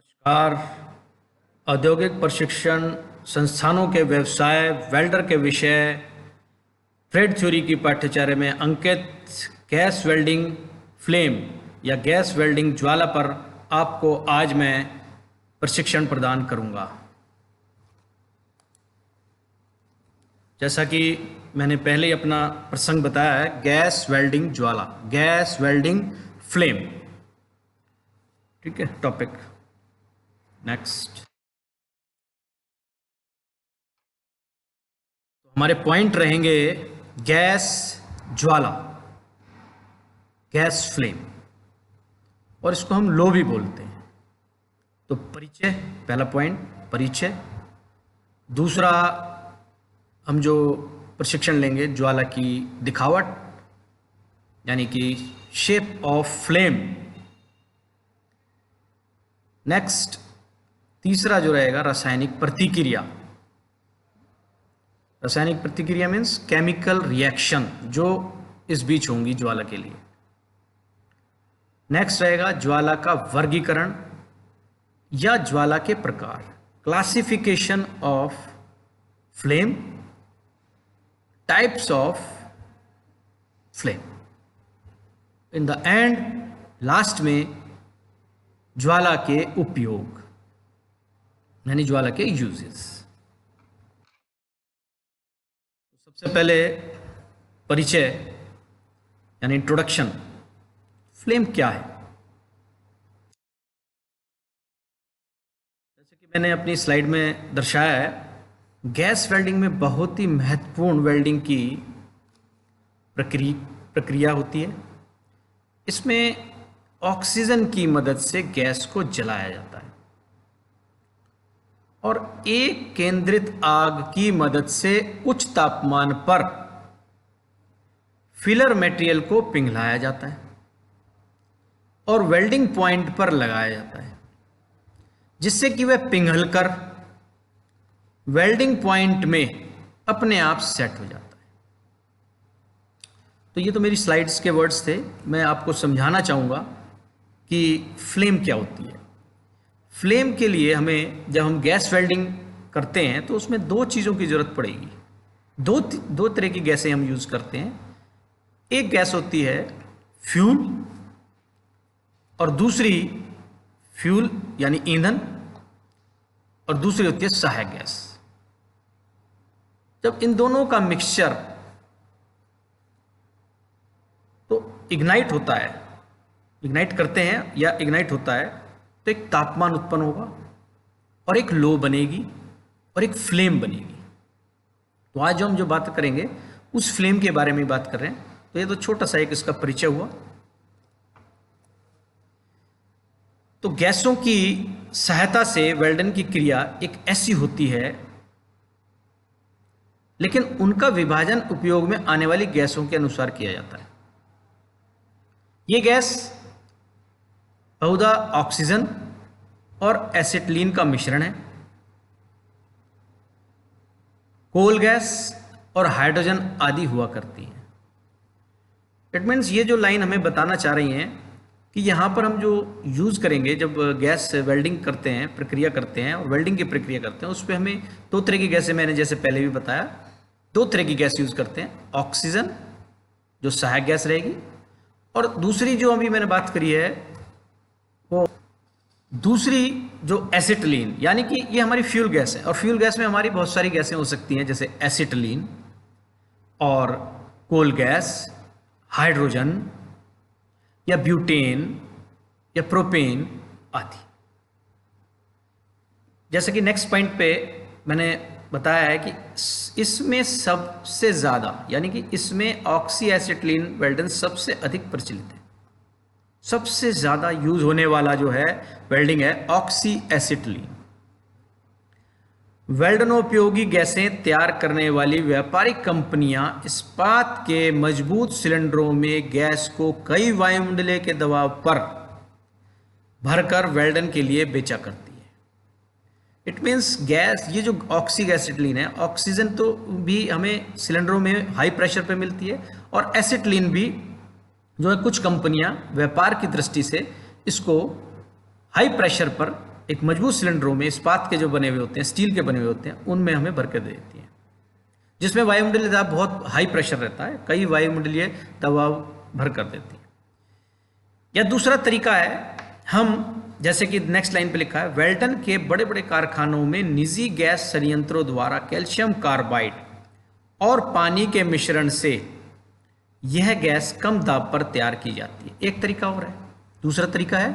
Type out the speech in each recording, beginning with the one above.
नमस्कार। औद्योगिक प्रशिक्षण संस्थानों के व्यवसाय वेल्डर के विषय ट्रेड थ्योरी की पाठ्यचर्या में अंकित गैस वेल्डिंग फ्लेम या गैस वेल्डिंग ज्वाला पर आपको आज मैं प्रशिक्षण प्रदान करूंगा। जैसा कि मैंने पहले ही अपना प्रसंग बताया है, गैस वेल्डिंग ज्वाला, गैस वेल्डिंग फ्लेम। ठीक है, टॉपिक नेक्स्ट। हमारे पॉइंट रहेंगे गैस ज्वाला, गैस फ्लेम, और इसको हम लो भी बोलते हैं। तो परिचय, पहला पॉइंट परिचय। दूसरा, हम जो प्रशिक्षण लेंगे ज्वाला की दिखावट यानी कि शेप ऑफ फ्लेम। नेक्स्ट, तीसरा जो रहेगा रासायनिक प्रतिक्रिया। रासायनिक प्रतिक्रिया मीन्स केमिकल रिएक्शन जो इस बीच होंगी ज्वाला के लिए। नेक्स्ट रहेगा ज्वाला का वर्गीकरण या ज्वाला के प्रकार, classification of flame, types of flame. In the end, last में ज्वाला के उपयोग यानी ज्वाला के यूजेस। सबसे पहले परिचय यानी इंट्रोडक्शन। फ्लेम क्या है? जैसे कि मैंने अपनी स्लाइड में दर्शाया है, गैस वेल्डिंग में बहुत ही महत्वपूर्ण वेल्डिंग की प्रक्रिया होती है। इसमें ऑक्सीजन की मदद से गैस को जलाया जाता है और एक केंद्रित आग की मदद से उच्च तापमान पर फिलर मटेरियल को पिघलाया जाता है और वेल्डिंग पॉइंट पर लगाया जाता है, जिससे कि वह पिघलकर वेल्डिंग पॉइंट में अपने आप सेट हो जाता है। तो ये तो मेरी स्लाइड्स के वर्ड्स थे। मैं आपको समझाना चाहूँगा कि फ्लेम क्या होती है। फ्लेम के लिए हमें, जब हम गैस वेल्डिंग करते हैं तो उसमें दो चीज़ों की ज़रूरत पड़ेगी। दो तरह की गैसें हम यूज़ करते हैं। एक गैस होती है फ्यूल और दूसरी फ्यूल यानी ईंधन, और दूसरी होती है सहायक गैस। जब इन दोनों का मिक्सचर तो इग्नाइट होता है, इग्नाइट करते हैं या इग्नाइट होता है, तो एक तापमान उत्पन्न होगा और एक लो बनेगी और एक फ्लेम बनेगी। तो आज जो हम बात करेंगे उस फ्लेम के बारे में बात कर रहे हैं। तो ये तो छोटा सा एक इसका परिचय हुआ। तो गैसों की सहायता से वेल्डिंग की क्रिया एक ऐसी होती है, लेकिन उनका विभाजन उपयोग में आने वाली गैसों के अनुसार किया जाता है। ये गैस बहुधा ऑक्सीजन और एसिटिलीन का मिश्रण है, कोल गैस और हाइड्रोजन आदि हुआ करती है। इट मीन्स ये जो लाइन हमें बताना चाह रही हैं कि यहाँ पर हम जो यूज़ करेंगे, जब गैस वेल्डिंग करते हैं, प्रक्रिया करते हैं और वेल्डिंग की प्रक्रिया करते हैं, उस पर हमें दो तरह की गैसें, मैंने जैसे पहले भी बताया, दो तरह की गैस यूज़ करते हैं। ऑक्सीजन जो सहायक गैस रहेगी, और दूसरी जो अभी मैंने बात करी है वो दूसरी जो एसिटिलीन, यानी कि ये हमारी फ्यूल गैस है। और फ्यूल गैस में हमारी बहुत सारी गैसें हो सकती हैं, जैसे एसिटिलीन और कोल गैस, हाइड्रोजन या ब्यूटेन या प्रोपेन आदि। जैसे कि नेक्स्ट पॉइंट पे मैंने बताया है कि इसमें सबसे ज़्यादा, यानी कि इसमें ऑक्सी एसिटिलीन वेल्डन सबसे अधिक प्रचलित है। सबसे ज़्यादा यूज होने वाला जो है वेल्डिंग है ऑक्सी एसिटिलीन। वेल्डनोपयोगी गैसें तैयार करने वाली व्यापारिक कंपनियां इस्पात के मजबूत सिलेंडरों में गैस को कई वायुमंडलीय के दबाव पर भरकर वेल्डन के लिए बेचा करती है। इट मीन्स गैस, ये जो ऑक्सी एसिटिलीन है, ऑक्सीजन तो भी हमें सिलेंडरों में हाई प्रेशर पे मिलती है, और एसिटिलीन भी जो है कुछ कंपनियां व्यापार की दृष्टि से इसको हाई प्रेशर पर एक मजबूत सिलेंडरों में इस्पात के जो बने हुए होते हैं, स्टील के बने हुए होते हैं, उनमें हमें भर के दे देती है, जिसमें वायुमंडलीय दबाव बहुत हाई प्रेशर रहता है, कई वायुमंडलीय दबाव भर कर देती है। या दूसरा तरीका है, हम जैसे कि नेक्स्ट लाइन पे लिखा है, वेल्टन के बड़े बड़े कारखानों में निजी गैस संयंत्रों द्वारा कैल्शियम कार्बाइड और पानी के मिश्रण से यह गैस कम दाब पर तैयार की जाती है। एक तरीका और है। दूसरा तरीका है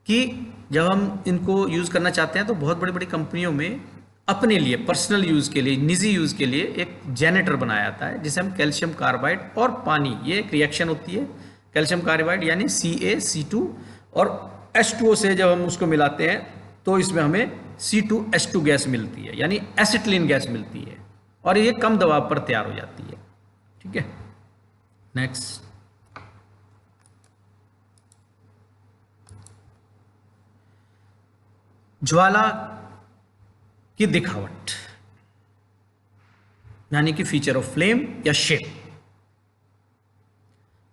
कि जब हम इनको यूज़ करना चाहते हैं तो बहुत बड़ी बड़ी कंपनियों में अपने लिए पर्सनल यूज़ के लिए, निजी यूज़ के लिए एक जेनेटर बनाया जाता है, जिसे हम कैल्शियम कार्बाइड और पानी, ये एक रिएक्शन होती है, कैल्शियम कार्बाइड यानी CaC2 और H2O से जब हम उसको मिलाते हैं तो इसमें हमें C2H2 गैस मिलती है, यानी एसिटिलीन गैस मिलती है, और ये कम दबाव पर तैयार हो जाती है। ठीक है, नेक्स्ट। ज्वाला की दिखावट यानी कि फीचर ऑफ फ्लेम या शेप,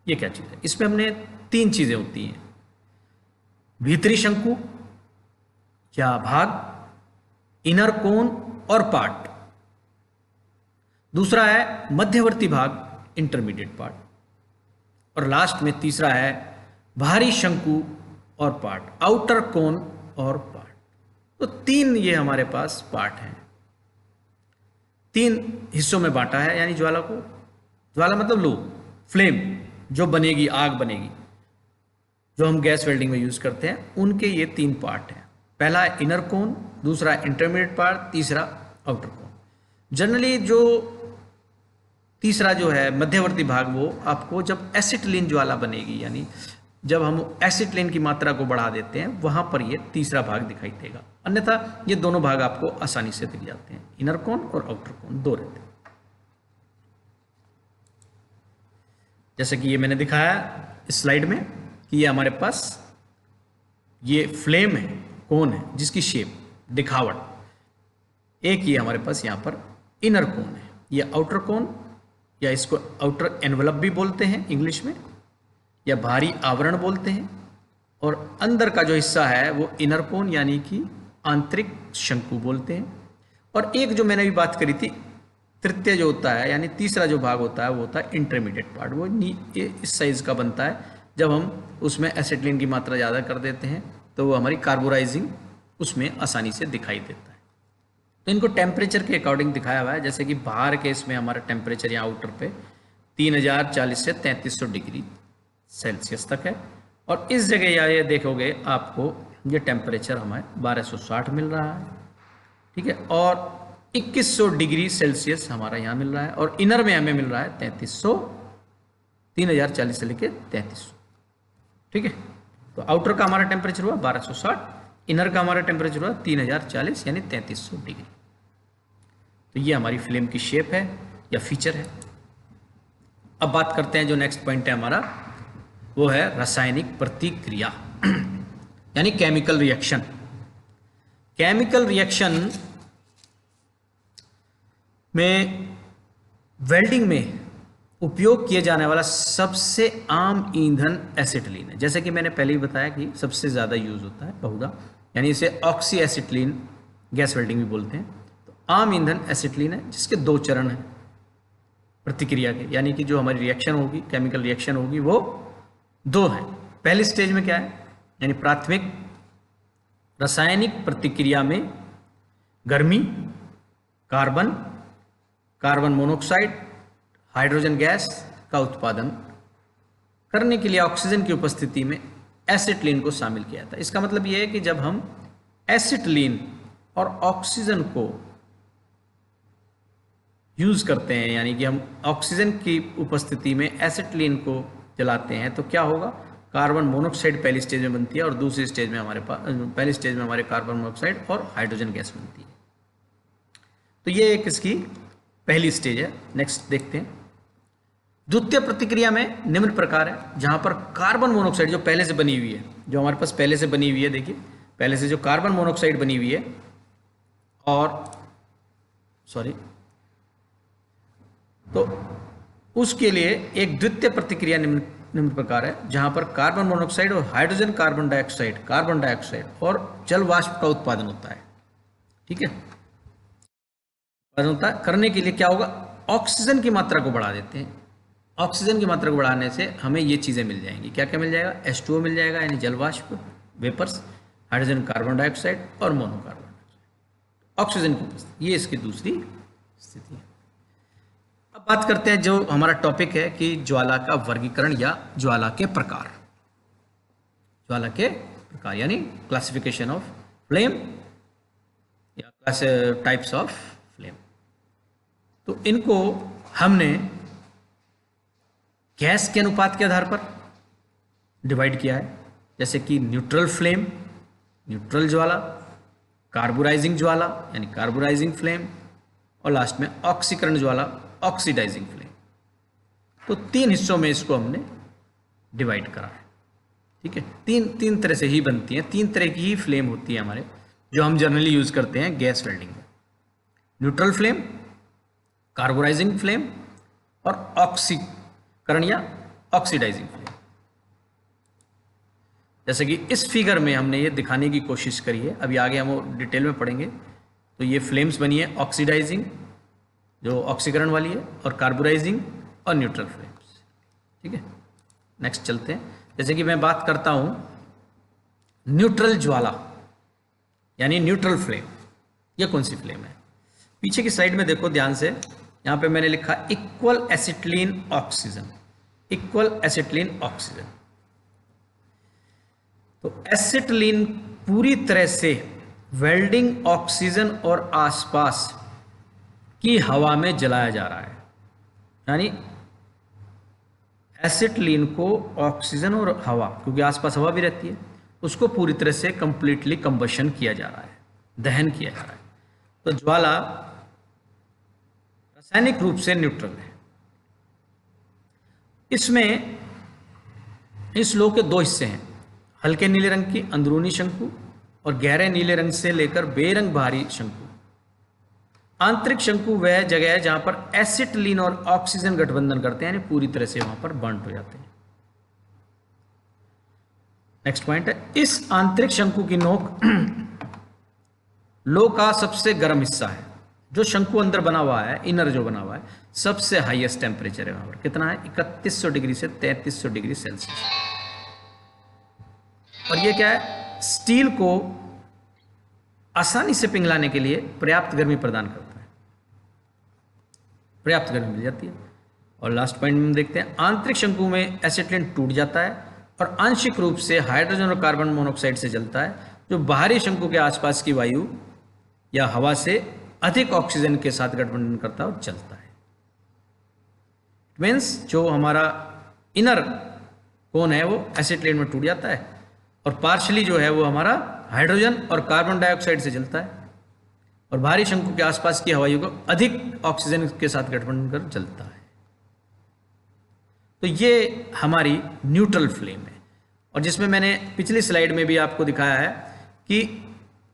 ये क्या चीज है? इसमें हमने 3 चीजें होती हैं, भीतरी शंकु या भाग, इनर कोन और पार्ट। दूसरा है मध्यवर्ती भाग, इंटरमीडिएट पार्ट, और लास्ट में तीसरा है बाहरी शंकु और पार्ट, आउटर कोन और पार्ट। तो 3 ये हमारे पास पार्ट हैं, 3 हिस्सों में बांटा है, यानी ज्वाला को। ज्वाला मतलब लो, फ्लेम जो बनेगी, आग बनेगी, जो हम गैस वेल्डिंग में यूज करते हैं, उनके ये 3 पार्ट हैं। पहला है इनर कोन, दूसरा इंटरमीडिएट पार्ट, तीसरा आउटर कोन। जनरली जो तीसरा जो है मध्यवर्ती भाग, वो आपको जब एसिटिलीन ज्वाला बनेगी, यानी जब हम एसिटिलीन की मात्रा को बढ़ा देते हैं, वहां पर ये तीसरा भाग दिखाई देगा। अन्यथा ये दोनों भाग आपको आसानी से दिख जाते हैं, इनर कोन और आउटर कोन 2 रहते हैं। जैसे कि ये मैंने दिखाया इस स्लाइड में कि ये हमारे पास ये फ्लेम है, कोन है, जिसकी शेप, दिखावट, एक ये हमारे पास यहाँ पर इनर कोन है, ये आउटर कोन, या इसको आउटर एनवलप भी बोलते हैं इंग्लिश में, या बाहरी आवरण बोलते हैं, और अंदर का जो हिस्सा है वो इनर कोन यानी कि आंतरिक शंकु बोलते हैं। और एक जो मैंने अभी बात करी थी, तृतीय जो होता है, यानी तीसरा जो भाग होता है, वो होता है इंटरमीडिएट पार्ट। वो इस साइज का बनता है, जब हम उसमें एसिटिलीन की मात्रा ज़्यादा कर देते हैं तो वो हमारी कार्बोराइजिंग उसमें आसानी से दिखाई देता है। तो इनको टेम्परेचर के अकॉर्डिंग दिखाया हुआ है, जैसे कि बाहर के इसमें हमारा टेम्परेचर यहाँ आउटर पे 3040 से 3300 डिग्री सेल्सियस तक है, और इस जगह ये देखोगे आपको ये टेम्परेचर हमें 1260 मिल रहा है। ठीक है, और 2100 डिग्री सेल्सियस हमारा यहाँ मिल रहा है, और इनर में हमें मिल रहा है 3300, 3040 से लेके 3300। ठीक है, तो आउटर का हमारा टेम्परेचर हुआ 1260, इनर का हमारा टेम्परेचर हुआ 3040 यानी 3300 डिग्री। तो ये हमारी फ्लेम की शेप है या फीचर है। अब बात करते हैं, जो नेक्स्ट पॉइंट है हमारा, वो है रासायनिक प्रतिक्रिया यानी केमिकल रिएक्शन। केमिकल रिएक्शन में वेल्डिंग में उपयोग किए जाने वाला सबसे आम ईंधन एसिटिलीन है। जैसे कि मैंने पहले ही बताया कि सबसे ज़्यादा यूज होता है बहुधा, यानी इसे ऑक्सी एसिटिलीन गैस वेल्डिंग भी बोलते हैं। तो आम ईंधन एसिटिलीन है, जिसके 2 चरण हैं प्रतिक्रिया के, यानी कि जो हमारी रिएक्शन होगी, केमिकल रिएक्शन होगी, वो 2 हैं। पहली स्टेज में क्या है, यानी प्राथमिक रासायनिक प्रतिक्रिया में गर्मी, कार्बन मोनोऑक्साइड, हाइड्रोजन गैस का उत्पादन करने के लिए ऑक्सीजन की उपस्थिति में एसिटिलीन को शामिल किया जाता है। इसका मतलब यह है कि जब हम एसिटिलीन और ऑक्सीजन को यूज करते हैं, यानी कि हम ऑक्सीजन की उपस्थिति में एसिटिलीन को जलाते हैं, तो क्या होगा, कार्बन मोनोऑक्साइड पहली स्टेज में बनती है, और दूसरी स्टेज में हमारे पास, पहली स्टेज में हमारे कार्बन मोनोऑक्साइड और हाइड्रोजन गैस बनती है। तो ये एक इसकी पहली स्टेज है। नेक्स्ट देखते हैं। द्वितीय प्रतिक्रिया में निम्न प्रकार है, जहां पर कार्बन मोनोऑक्साइड जो पहले से बनी हुई है, जो हमारे पास पहले से बनी हुई है, देखिए पहले से जो कार्बन मोनोऑक्साइड बनी हुई है, और तो उसके लिए एक द्वितीय प्रतिक्रिया निम्न निम्न प्रकार है, जहां पर कार्बन मोनोऑक्साइड और हाइड्रोजन कार्बन डाइऑक्साइड और जल वाष्प का उत्पादन होता है। ठीक है, उत्पादन होता है। करने के लिए क्या होगा, ऑक्सीजन की मात्रा को बढ़ा देते हैं। ऑक्सीजन की मात्रा को बढ़ाने से हमें ये चीज़ें मिल जाएंगी। क्या क्या मिल जाएगा, H2O मिल जाएगा यानी जल वाष्प, वेपर्स, हाइड्रोजन कार्बन डाइऑक्साइड और मोनोकार्बन डाइऑक्साइड, ऑक्सीजन की उपस्थिति। ये इसकी दूसरी स्थिति है। अब बात करते हैं जो हमारा टॉपिक है कि ज्वाला का वर्गीकरण या ज्वाला के प्रकार। ज्वाला के प्रकार यानी क्लासिफिकेशन ऑफ फ्लेम या टाइप्स ऑफ फ्लेम। तो इनको हमने गैस के अनुपात के आधार पर डिवाइड किया है, जैसे कि न्यूट्रल फ्लेम, न्यूट्रल ज्वाला, कार्बोराइजिंग ज्वाला यानी कार्बोराइजिंग फ्लेम, और लास्ट में ऑक्सीकरण ज्वाला, ऑक्सीडाइजिंग फ्लेम। तो 3 हिस्सों में इसको हमने डिवाइड करा है। ठीक है, तीन तरह से ही बनती हैं, 3 तरह की ही फ्लेम होती है हमारे, जो हम जनरली यूज करते हैं गैस वेल्डिंग में। न्यूट्रल फ्लेम, कार्बोराइजिंग फ्लेम और ऑक्सीकरण या ऑक्सीडाइजिंग फ्लेम। जैसे कि इस फिगर में हमने ये दिखाने की कोशिश करी है, अभी आगे हम वो डिटेल में पढ़ेंगे। तो ये फ्लेम्स बनी है ऑक्सीडाइजिंग जो ऑक्सीकरण वाली है, और कार्बोराइजिंग और न्यूट्रल फ्लेम्स। ठीक है, नेक्स्ट चलते हैं। जैसे कि मैं बात करता हूं न्यूट्रल ज्वाला यानी न्यूट्रल फ्लेम, ये कौन सी फ्लेम है? पीछे की साइड में देखो ध्यान से, यहां पे मैंने लिखा equal acetylene oxygen, equal acetylene oxygen. तो एसिटिलीन पूरी तरह से वेल्डिंग ऑक्सीजन और आसपास की हवा में जलाया जा रहा है, यानी एसिटिलीन को ऑक्सीजन और हवा, क्योंकि आसपास हवा भी रहती है, उसको पूरी तरह से कंप्लीटली कंबशन किया जा रहा है, दहन किया जा रहा है। तो ज्वाला रासायनिक रूप से न्यूट्रल है। इसमें इस लो के 2 हिस्से हैं, हल्के नीले रंग की अंदरूनी शंकु और गहरे नीले रंग से लेकर बेरंग बाहरी शंकु। आंतरिक शंकु वह जगह है जहां पर एसिटिलीन और ऑक्सीजन गठबंधन करते हैं, यानी पूरी तरह से वहां पर बर्न्ट हो जाते हैं। नेक्स्ट पॉइंट है, इस आंतरिक शंकु की नोक लो का सबसे गर्म हिस्सा है। जो शंकु अंदर बना हुआ है, इनर जो बना हुआ है, सबसे हाईएस्ट टेम्परेचर है वहां पर। कितना है? 3100 डिग्री से 3300 डिग्री सेल्सियस। और ये क्या है? स्टील को आसानी से पिघलाने के लिए पर्याप्त गर्मी प्रदान करता है, पर्याप्त गर्मी मिल जाती है। और लास्ट पॉइंट में देखते हैं, आंतरिक शंकु में एसिटिलीन टूट जाता है और आंशिक रूप से हाइड्रोजन और कार्बन मोनोऑक्साइड से जलता है, जो बाहरी शंकु के आसपास की वायु या हवा से अधिक ऑक्सीजन के साथ गठबंधन करता है और जलता है। मीन्स जो हमारा इनर कोन है वो एसिटिलीन में टूट जाता है, और पार्शली जो है वो हमारा हाइड्रोजन और कार्बन डाइऑक्साइड से जलता है, और बाहरी शंकु के आसपास की हवाइयों को अधिक ऑक्सीजन के साथ गठबंधन कर जलता है। तो ये हमारी न्यूट्रल फ्लेम है। और जिसमें मैंने पिछली स्लाइड में भी आपको दिखाया है कि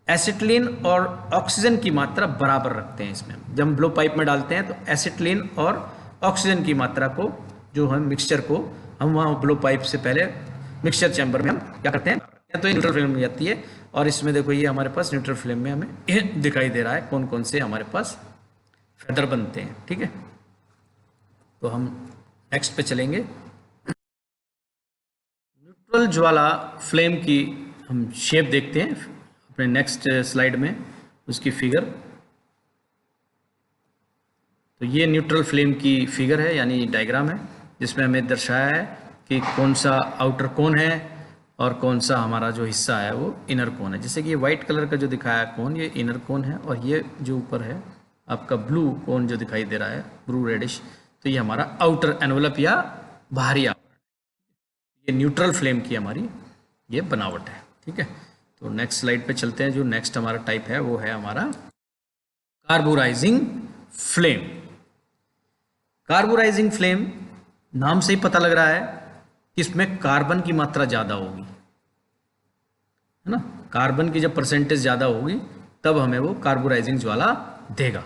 एसिटिलीन और ऑक्सीजन की मात्रा बराबर रखते हैं। इसमें जब हम ब्लो पाइप में डालते हैं तो एसिटिलीन और ऑक्सीजन की मात्रा को, जो हम मिक्सचर को, हम वहाँ ब्लो पाइप से पहले मिक्सचर चैम्बर में हम क्या करते हैं, तो ये न्यूट्रल फ्लेम में जाती है। और इसमें देखो ये हमारे पास न्यूट्रल फ्लेम में हमें ये दिखाई दे रहा है कौन कौन से हमारे पास फेदर बनते हैं। ठीक है, तो हम नेक्स्ट पे चलेंगे। न्यूट्रल ज्वाला फ्लेम की हम शेप देखते हैं अपने नेक्स्ट स्लाइड में, उसकी फिगर। तो ये न्यूट्रल फ्लेम की फिगर है, यानी डायग्राम है, जिसमें हमें दर्शाया है कि कौन सा आउटर कोन है और कौन सा हमारा जो हिस्सा है वो इनर कोन है। जैसे कि ये वाइट कलर का जो दिखाया कोन, ये इनर कोन है, और ये जो ऊपर है आपका ब्लू कोन जो दिखाई दे रहा है, ब्लू रेडिश, तो ये हमारा आउटर एनवलप या बाहरी आवरण। ये न्यूट्रल फ्लेम की हमारी ये बनावट है। ठीक है, तो नेक्स्ट स्लाइड पे चलते हैं। जो नेक्स्ट हमारा टाइप है वो है हमारा कार्बोराइजिंग फ्लेम। कार्बोराइजिंग फ्लेम, नाम से ही पता लग रहा है कि इसमें कार्बन की मात्रा ज़्यादा होगी, है ना। कार्बन की जब परसेंटेज ज़्यादा होगी तब हमें वो कार्बोराइजिंग ज्वाला देगा।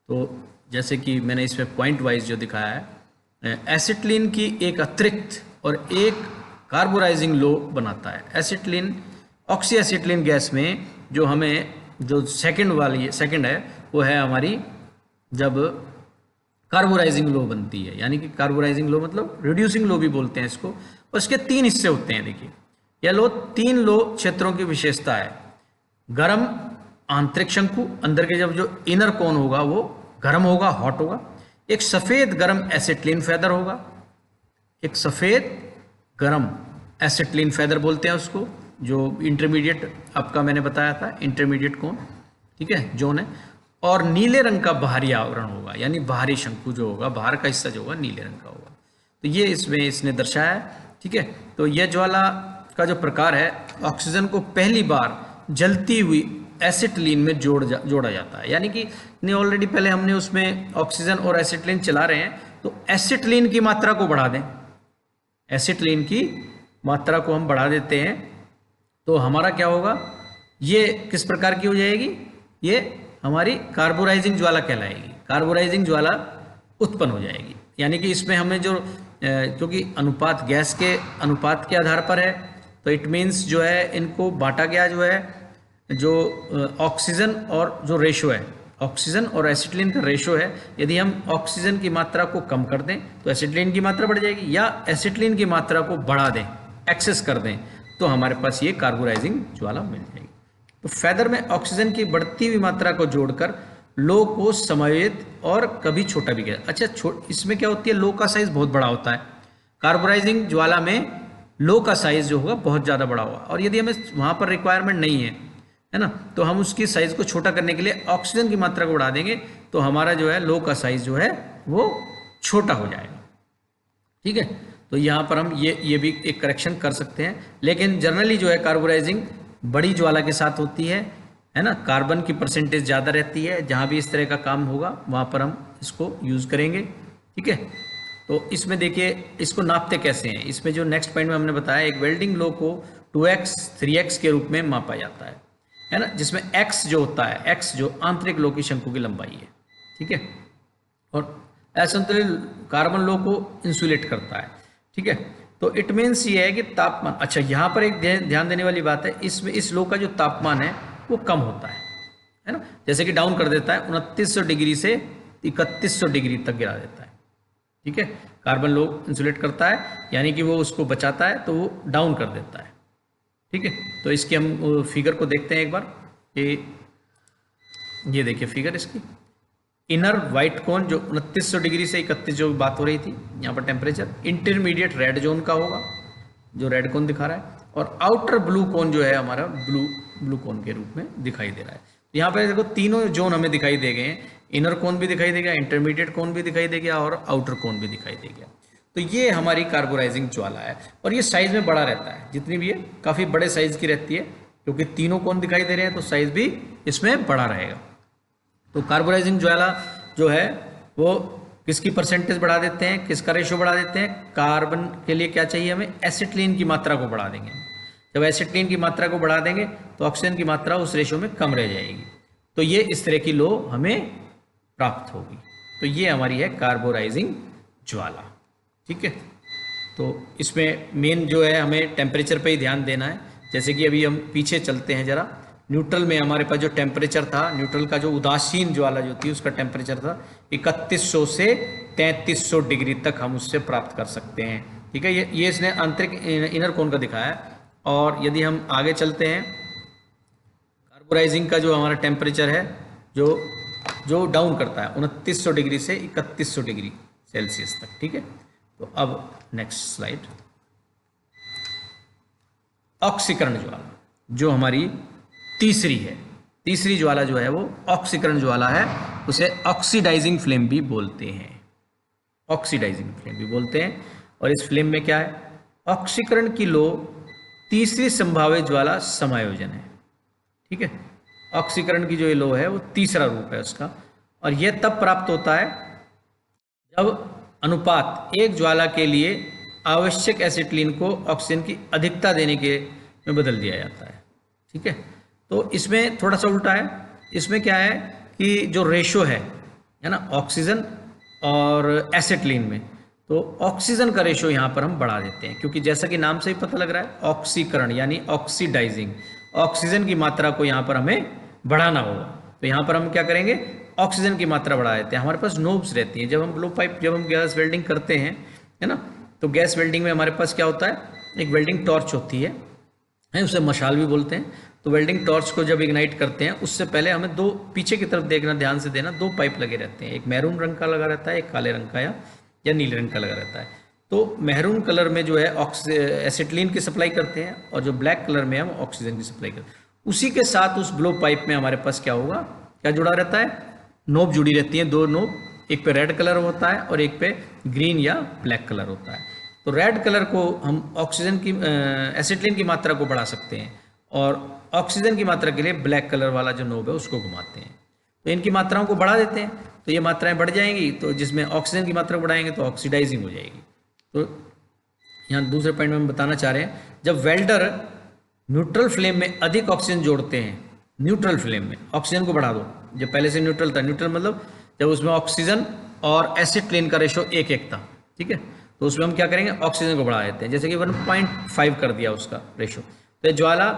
तो जैसे कि मैंने इसमें पॉइंट वाइज जो दिखाया है, एसिटिलीन की एक अतिरिक्त और एक कार्बोराइजिंग लो बनाता है। एसिटिलीन, ऑक्सी एसिटिलीन गैस में जो हमें जो सेकंड है वो है हमारी जब कार्बोराइजिंग लो बनती है, यानी कि कार्बोराइजिंग लो मतलब रिड्यूसिंग लो भी बोलते हैं इसको। और इसके 3 हिस्से होते हैं। देखिए यह लो 3 लो क्षेत्रों की विशेषता है। गर्म आंतरिक शंकु, अंदर के जब जो इनर कोन होगा वो गर्म होगा, हॉट होगा। एक सफ़ेद गर्म एसिटिलीन फैदर होगा, एक सफ़ेद गर्म एसिटिलीन फैदर बोलते हैं उसको, जो इंटरमीडिएट आपका मैंने बताया था इंटरमीडिएट कोन, ठीक है, जोन है। और नीले रंग का बाहरी आवरण होगा, यानी बाहरी शंकु जो होगा, बाहर का हिस्सा जो होगा नीले रंग का होगा। तो ये इसमें इसने दर्शाया है, ठीक है। तो यह ज्वाला का जो प्रकार है, ऑक्सीजन को पहली बार जलती हुई एसिटिलीन में जोड़ा जाता है। यानी कि ऑलरेडी पहले हमने उसमें ऑक्सीजन और एसिटिलीन चला रहे हैं, तो एसिटिलीन की मात्रा को बढ़ा दें, एसिटिलीन की मात्रा को हम बढ़ा देते हैं, तो हमारा क्या होगा, ये किस प्रकार की हो जाएगी, ये हमारी कार्बोराइजिंग ज्वाला कहलाएगी। कार्बोराइजिंग ज्वाला उत्पन्न हो जाएगी। यानी कि इसमें हमें जो क्योंकि अनुपात गैस के अनुपात के आधार पर है, तो इट मीन्स जो है इनको बांटा गया जो है, जो ऑक्सीजन और जो रेशो है, ऑक्सीजन और एसिटिलीन का रेशो है। यदि हम ऑक्सीजन की मात्रा को कम कर दें तो एसिटिलीन की मात्रा बढ़ जाएगी, या एसिटिलीन की मात्रा को बढ़ा दें, एक्सेस कर दें, तो हमारे पास ये कार्बोराइजिंग ज्वाला मिल जाएगी। तो फैदर में ऑक्सीजन की बढ़ती हुई मात्रा को जोड़कर लो को समायोजित और कभी छोटा भी किया। अच्छा, इसमें क्या होती है, लो का साइज बहुत बड़ा होता है। कार्बोराइजिंग ज्वाला में लो का साइज जो होगा बहुत ज़्यादा बड़ा होगा, और यदि हमें वहाँ पर रिक्वायरमेंट नहीं है ना, तो हम उसकी साइज को छोटा करने के लिए ऑक्सीजन की मात्रा को बढ़ा देंगे, तो हमारा जो है लो का साइज जो है वो छोटा हो जाएगा, ठीक है। तो यहाँ पर हम ये भी एक करेक्शन कर सकते हैं। लेकिन जनरली जो है कार्बोराइजिंग बड़ी ज्वाला के साथ होती है ना, कार्बन की परसेंटेज ज़्यादा रहती है। जहाँ भी इस तरह का काम होगा वहाँ पर हम इसको यूज़ करेंगे, ठीक है। तो इसमें देखिए इसको नापते कैसे हैं। इसमें जो नेक्स्ट पॉइंट में हमने बताया, एक वेल्डिंग लो को 2x 3x के रूप में मापा जाता है ना, जिसमें x जो होता है, x जो आंतरिक लो की शंकु की लंबाई है, ठीक है। और असंतुलित कार्बन लो को इंसुलेट करता है, ठीक है। तो इट मीन्स ये है कि तापमान, अच्छा यहाँ पर एक ध्यान देने वाली बात है, इसमें इस लो का जो तापमान है वो कम होता है ना, जैसे कि डाउन कर देता है 2900 डिग्री से 3100 डिग्री तक गिरा देता है, ठीक है। कार्बन लो इंसुलेट करता है, यानी कि वो उसको बचाता है, तो वो डाउन कर देता है, ठीक है। तो इसकी हम फिगर को देखते हैं एक बार। ये देखिए फिगर इसकी, इनर वाइट कोन जो 2900 डिग्री से 31 जो बात हो रही थी, यहाँ पर टेम्परेचर इंटरमीडिएट रेड जोन का होगा, जो रेड कोन दिखा रहा है, और आउटर ब्लू कोन जो है हमारा ब्लू कोन के रूप में दिखाई दे रहा है। तो यहाँ पर देखो तीनों जोन हमें दिखाई दे गए हैं, इनर कोन भी दिखाई देगा, इंटरमीडिएट कोन भी दिखाई दे गया, और आउटर कोन भी दिखाई दे गया। तो ये हमारी कार्बोराइजिंग ज्वाला है, और ये साइज में बड़ा रहता है, जितनी भी है काफ़ी बड़े साइज की रहती है, क्योंकि तीनों कोन दिखाई दे रहे हैं, तो साइज भी इसमें बड़ा रहेगा। तो कार्बोराइजिंग ज्वाला जो है वो किसकी परसेंटेज बढ़ा देते हैं, किसका रेशो बढ़ा देते हैं, कार्बन के लिए क्या चाहिए हमें, एसिटिलीन की मात्रा को बढ़ा देंगे। जब एसिटिलीन की मात्रा को बढ़ा देंगे तो ऑक्सीजन की मात्रा उस रेशो में कम रह जाएगी, तो ये इस तरह की लो हमें प्राप्त होगी। तो ये हमारी है कार्बोराइजिंग ज्वाला, ठीक है। तो इसमें मेन जो है हमें टेम्परेचर पे ही ध्यान देना है। जैसे कि अभी हम पीछे चलते हैं जरा, न्यूट्रल में हमारे पास जो टेम्परेचर था, न्यूट्रल का जो उदासीन ज्वाला जो थी उसका टेम्परेचर था 3100 से 3300 डिग्री तक हम उससे प्राप्त कर सकते हैं, ठीक है। ये इसने आंतरिक इनर कोन का दिखाया है। और यदि हम आगे चलते हैं, कार्बोराइजिंग का जो हमारा टेम्परेचर है जो डाउन करता है 2900 डिग्री से 3100 डिग्री सेल्सियस तक, ठीक है। तो अब नेक्स्ट स्लाइड, ऑक्सीकरण ज्वाला जो हमारी तीसरी ज्वाला जो है वो ऑक्सीकरण ज्वाला है, उसे ऑक्सीडाइजिंग फ्लेम भी बोलते हैं, ऑक्सीडाइजिंग फ्लेम भी बोलते हैं। और इस फ्लेम में क्या है, ऑक्सीकरण की लो तीसरी संभावित ज्वाला समायोजन है, ठीक है। ऑक्सीकरण की जो ये लो है वो तीसरा रूप है उसका, और यह तब प्राप्त होता है जब अनुपात एक ज्वाला के लिए आवश्यक एसिटिलीन को ऑक्सीजन की अधिकता देने के में बदल दिया जाता है, ठीक है। तो इसमें थोड़ा सा उल्टा है, इसमें क्या है कि जो रेशो है ना ऑक्सीजन और एसिटिलीन में, तो ऑक्सीजन का रेशो यहाँ पर हम बढ़ा देते हैं, क्योंकि जैसा कि नाम से ही पता लग रहा है ऑक्सीकरण यानी ऑक्सीडाइजिंग, ऑक्सीजन की मात्रा को यहाँ पर हमें बढ़ाना होगा। तो यहाँ पर हम क्या करेंगे, ऑक्सीजन की मात्रा बढ़ा देते हैं। हमारे पास नोब्स रहती हैं, जब हम ब्लो पाइप, जब हम गैस वेल्डिंग करते हैं, है ना, तो गैस वेल्डिंग में हमारे पास क्या होता है, एक वेल्डिंग टॉर्च होती है, उसे मशाल भी बोलते हैं। तो वेल्डिंग टॉर्च को जब इग्नाइट करते हैं, उससे पहले हमें दो, पीछे की तरफ देखना, ध्यान से देना, दो पाइप लगे रहते हैं, एक मैरून रंग का लगा रहता है, एक काले रंग का या नीले रंग का लगा रहता है। तो मैरून कलर में जो है एसिटिलीन की सप्लाई करते हैं, और जो ब्लैक कलर में हम ऑक्सीजन की सप्लाई करते हैं। उसी के साथ उस ब्लो पाइप में हमारे पास क्या होगा, क्या जुड़ा रहता है, नोब जुड़ी रहती है, दो नोब, एक पे रेड कलर होता है और एक पे ग्रीन या ब्लैक कलर होता है। तो रेड कलर को हम ऑक्सीजन की, एसिटिलीन की मात्रा को बढ़ा सकते हैं, और ऑक्सीजन की मात्रा के लिए ब्लैक कलर वाला जो नोब है उसको घुमाते हैं। तो इनकी मात्राओं को बढ़ा देते हैं, तो ये मात्राएं बढ़ जाएंगी, तो जिसमें ऑक्सीजन की मात्रा बढ़ाएंगे तो ऑक्सीडाइजिंग हो जाएगी। तो यहाँ दूसरे पॉइंट में हम बताना चाह रहे हैं, जब वेल्डर न्यूट्रल फ्लेम में अधिक ऑक्सीजन जोड़ते हैं, न्यूट्रल फ्लेम में ऑक्सीजन को बढ़ा दो, जो पहले से न्यूट्रल था, न्यूट्रल मतलब जब उसमें ऑक्सीजन और एसिटिलीन का रेशो 1:1 था, ठीक है, तो उसमें हम क्या करेंगे, ऑक्सीजन को बढ़ा देते हैं, जैसे कि 1.5 कर दिया उसका रेशो। तो ज्वाला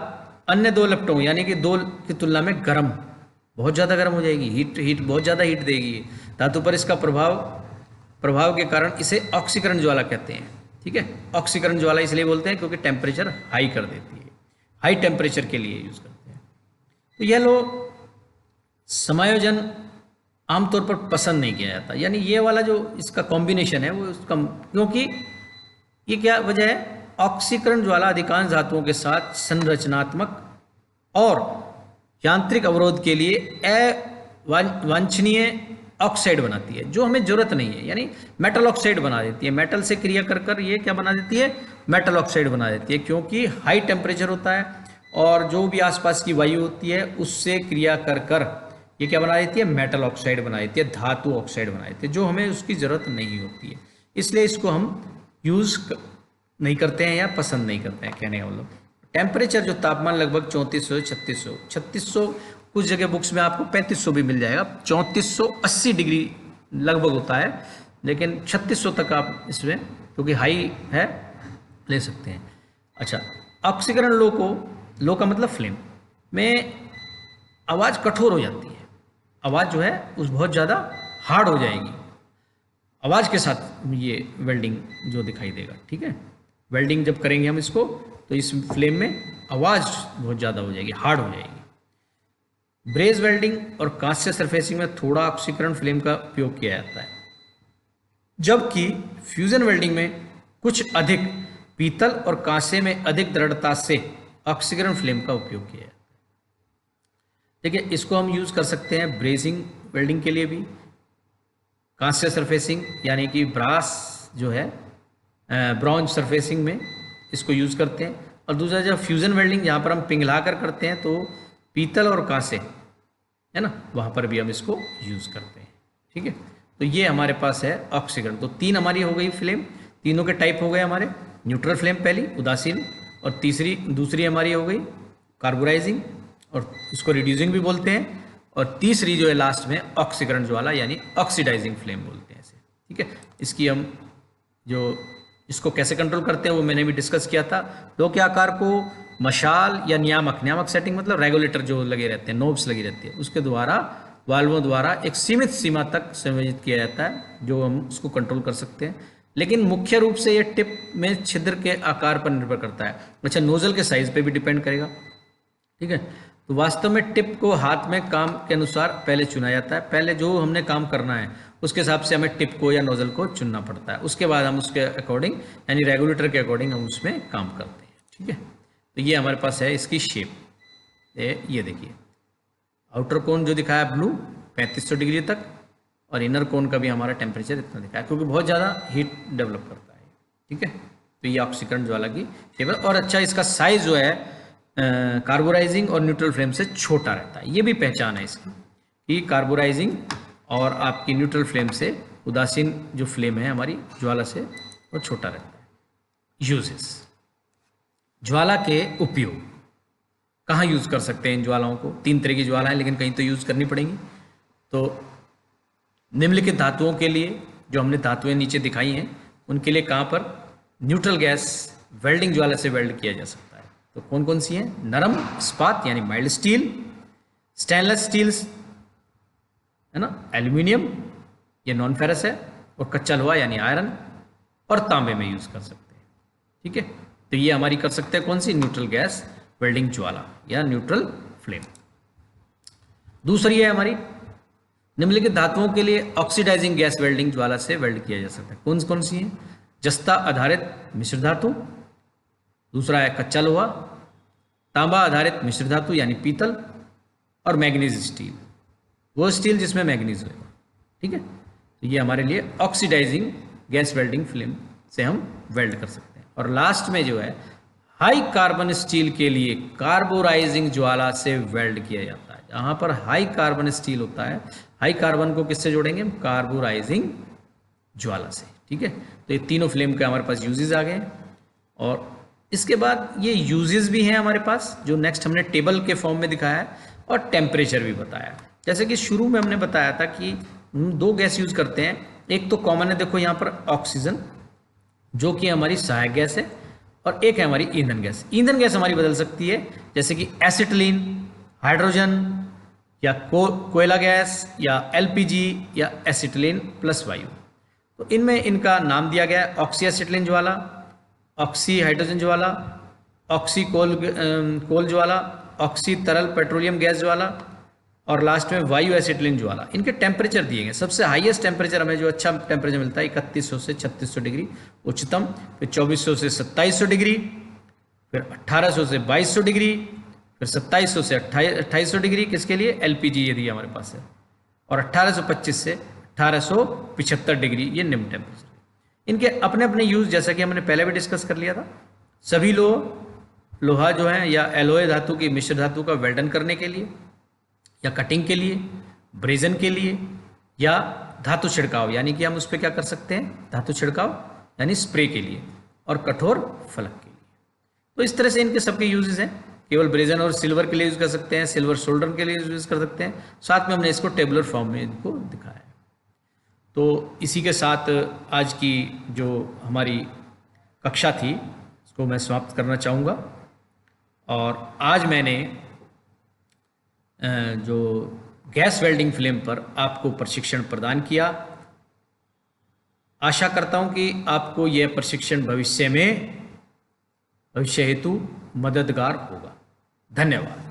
अन्य दो लेप्टों यानी कि दो की तुलना में गर्म, बहुत ज़्यादा गर्म हो जाएगी, हीट बहुत ज़्यादा हीट देगी धातु पर। इसका प्रभाव के कारण इसे ऑक्सीकरण ज्वाला कहते हैं, ठीक है। ऑक्सीकरण ज्वाला इसलिए बोलते हैं क्योंकि टेम्परेचर हाई कर देती है, हाई टेम्परेचर के लिए यूज़ करते हैं। तो यह लो समायोजन आमतौर पर पसंद नहीं किया जाता, यानी ये वाला जो इसका कॉम्बिनेशन है वो उसका, क्योंकि ये क्या वजह है, ऑक्सीकरण ज्वाला अधिकांश धातुओं के साथ संरचनात्मक और यांत्रिक अवरोध के लिए अवांछनीय ऑक्साइड बनाती है, जो हमें जरूरत नहीं है, यानी मेटल ऑक्साइड बना देती है। मेटल से क्रिया कर कर ये क्या बना देती है, मेटल ऑक्साइड बना देती है, क्योंकि हाई टेम्परेचर होता है और जो भी आसपास की वायु होती है उससे क्रिया कर कर ये क्या बना देती है, मेटल ऑक्साइड बना देती है, धातु ऑक्साइड बना देती है, जो हमें उसकी ज़रूरत नहीं होती है। इसलिए इसको हम यूज़ नहीं करते हैं या पसंद नहीं करते हैं, कहने का मतलब। टेम्परेचर जो तापमान लगभग 3400 3600 कुछ जगह बुक्स में आपको 3500 भी मिल जाएगा, 3480 डिग्री लगभग होता है, लेकिन 3600 तक आप इसमें, क्योंकि हाई है, ले सकते हैं। अच्छा, ऑक्सीकरण लो का मतलब फ्लेम में आवाज़ कठोर हो जाती है, आवाज़ जो है उस बहुत ज़्यादा हार्ड हो जाएगी, आवाज़ के साथ ये वेल्डिंग जो दिखाई देगा, ठीक है। वेल्डिंग जब करेंगे हम इसको, तो इस फ्लेम में आवाज़ बहुत ज़्यादा हो जाएगी, हार्ड हो जाएगी। ब्रेज वेल्डिंग और कांस्य सरफेसिंग में थोड़ा ऑक्सीकरण फ्लेम का उपयोग किया जाता है, जबकि फ्यूजन वेल्डिंग में कुछ अधिक पीतल और कांसे में अधिक दृढ़ता से ऑक्सीकरण फ्लेम का उपयोग किया जाता है। देखिए, इसको हम यूज़ कर सकते हैं ब्रेजिंग वेल्डिंग के लिए भी, कांस्य सरफेसिंग यानी कि ब्रास जो है ब्रॉन्ज सरफेसिंग में इसको यूज़ करते हैं, और दूसरा जब फ्यूज़न वेल्डिंग जहाँ पर हम पिघला कर करते हैं, तो पीतल और कांसे, है ना, वहाँ पर भी हम इसको यूज़ करते हैं, ठीक है। तो ये हमारे पास है ऑक्सीकरण। तो 3 हमारी हो गई फ्लेम, तीनों के टाइप हो गए हमारे, न्यूट्रल फ्लेम पहली, उदासीन, और दूसरी हमारी हो गई कार्बोराइजिंग, और उसको रिड्यूसिंग भी बोलते हैं, और तीसरी जो है लास्ट में ऑक्सीकरण ज्वाला यानी ऑक्सीडाइजिंग फ्लेम बोलते हैं इसे, ठीक है। इसकी हम जो इसको कैसे कंट्रोल करते हैं वो मैंने भी डिस्कस किया था। दो के आकार को मशाल या नियामक सेटिंग मतलब रेगुलेटर जो लगे रहते हैं, नोब्स लगी रहती है, उसके द्वारा, वाल्वों द्वारा एक सीमित सीमा तक संयोजित किया जाता है, जो हम उसको कंट्रोल कर सकते हैं। लेकिन मुख्य रूप से ये टिप में छिद्र के आकार पर निर्भर करता है। अच्छा, नोजल के साइज पे भी डिपेंड करेगा, ठीक है। तो वास्तव में टिप को हाथ में काम के अनुसार पहले चुना जाता है, पहले जो हमने काम करना है उसके हिसाब से हमें टिप को या नोजल को चुनना पड़ता है, उसके बाद हम उसके अकॉर्डिंग यानी रेगुलेटर के अकॉर्डिंग हम उसमें काम करते हैं, ठीक है। तो ये हमारे पास है इसकी शेप, ये देखिए, आउटर कोन जो दिखाया ब्लू 3500 डिग्री तक, और इनर कोन का भी हमारा टेम्परेचर इतना दिखाया, क्योंकि बहुत ज़्यादा हीट डेवलप करता है, ठीक है। तो ये ऑक्सीकरण ज्वाला की शेप है। और अच्छा, इसका साइज जो है कार्बोराइजिंग और न्यूट्रल फ्लेम से छोटा रहता है, ये भी पहचान है इसकी कि कार्बोराइजिंग और आपकी न्यूट्रल फ्लेम से, उदासीन जो फ्लेम है हमारी ज्वाला से, वो छोटा रहता है। यूजेस, ज्वाला के उपयोग, कहाँ यूज़ कर सकते हैं इन ज्वालाओं को। 3 तरह की ज्वाला है, लेकिन कहीं तो यूज़ करनी पड़ेंगी। तो निम्नलिखित धातुओं के लिए, जो हमने धातुएं नीचे दिखाई हैं, उनके लिए कहाँ पर न्यूट्रल गैस वेल्डिंग ज्वाला से वेल्ड किया जा सकता है। तो कौन कौन सी हैं? नरम इस्पात यानी माइल्ड स्टील, स्टेनलेस स्टील्स है ना, एल्यूमिनियम ये नॉन फेरस है, और कच्चा लोहा यानी आयरन और तांबे में यूज़ कर सकते हैं। ठीक है, तो ये हमारी कर सकते हैं कौन सी? न्यूट्रल गैस वेल्डिंग ज्वाला या न्यूट्रल फ्लेम। दूसरी है हमारी निम्नलिखित धातुओं के लिए ऑक्सीडाइजिंग गैस वेल्डिंग ज्वाला से वेल्ड किया जा सकता है। कौन कौन सी है? जस्ता आधारित मिश्र धातु, दूसरा है कच्चा लोहा, तांबा आधारित मिश्र धातु यानी पीतल, और मैग्नीज स्टील, वो स्टील जिसमें मैग्नीज होगा। ठीक है, तो ये हमारे लिए ऑक्सीडाइजिंग गैस वेल्डिंग फ्लेम से हम वेल्ड कर सकते हैं। और लास्ट में जो है हाई कार्बन स्टील के लिए कार्बोराइजिंग ज्वाला से वेल्ड किया जाता है। जहाँ पर हाई कार्बन स्टील होता है, हाई कार्बन को किससे जोड़ेंगे हम? कार्बोराइजिंग ज्वाला से। ठीक है, तो ये तीनों फ्लेम के हमारे पास यूजेस आ गए। और इसके बाद ये यूजेस भी हैं हमारे पास, जो नेक्स्ट हमने टेबल के फॉर्म में दिखाया है, और टेम्परेचर भी बताया। जैसे कि शुरू में हमने बताया था कि हम दो गैस यूज करते हैं, एक तो कॉमन है, देखो यहाँ पर ऑक्सीजन जो कि हमारी सहायक गैस है, और एक है हमारी ईंधन गैस। ईंधन गैस हमारी बदल सकती है, जैसे कि एसिटिलीन, हाइड्रोजन, या कोयला गैस, या एलपीजी, या एसिटिलीन प्लस वायु। तो इनमें इनका नाम दिया गया है ऑक्सी एसिटिलीन ज्वाला, ऑक्सी हाइड्रोजन ज्वाला, ऑक्सी कोल ज्वाला, ऑक्सी तरल पेट्रोलियम गैस ज्वाला, और लास्ट में वायु एसिटिलीन ज्वाला। इनके टेम्परेचर दिए गए। सबसे हाईएस्ट टेम्परेचर हमें जो अच्छा टेम्परेचर मिलता है 3100 से 3600 डिग्री उच्चतम, फिर 2400 से 2700 डिग्री, फिर 1800 से 2200 डिग्री, फिर 2700 से 2800 डिग्री किसके लिए? एलपीजी यदि हमारे पास है, और 1825 से 1875 डिग्री ये निम्न टेम्परेचर। इनके अपने अपने यूज, जैसा कि हमने पहले भी डिस्कस कर लिया था, सभी लोहा जो है या एलोय धातु की मिश्र धातु का वेल्डन करने के लिए, या कटिंग के लिए, ब्रेजन के लिए, या धातु छिड़काव यानी कि हम उस पर क्या कर सकते हैं? धातु छिड़काव यानी स्प्रे के लिए, और कठोर फलक के लिए। तो इस तरह से इनके सबके यूजेस हैं। केवल ब्रेजन और सिल्वर के लिए यूज कर सकते हैं, सिल्वर सोल्डर के लिए यूज कर सकते हैं। साथ में हमने इसको टेबुलर फॉर्म में इनको दिखाया है। तो इसी के साथ आज की जो हमारी कक्षा थी इसको मैं समाप्त करना चाहूँगा। और आज मैंने जो गैस वेल्डिंग फ्लेम पर आपको प्रशिक्षण प्रदान किया। आशा करता हूं कि आपको यह प्रशिक्षण भविष्य हेतु मददगार होगा। धन्यवाद।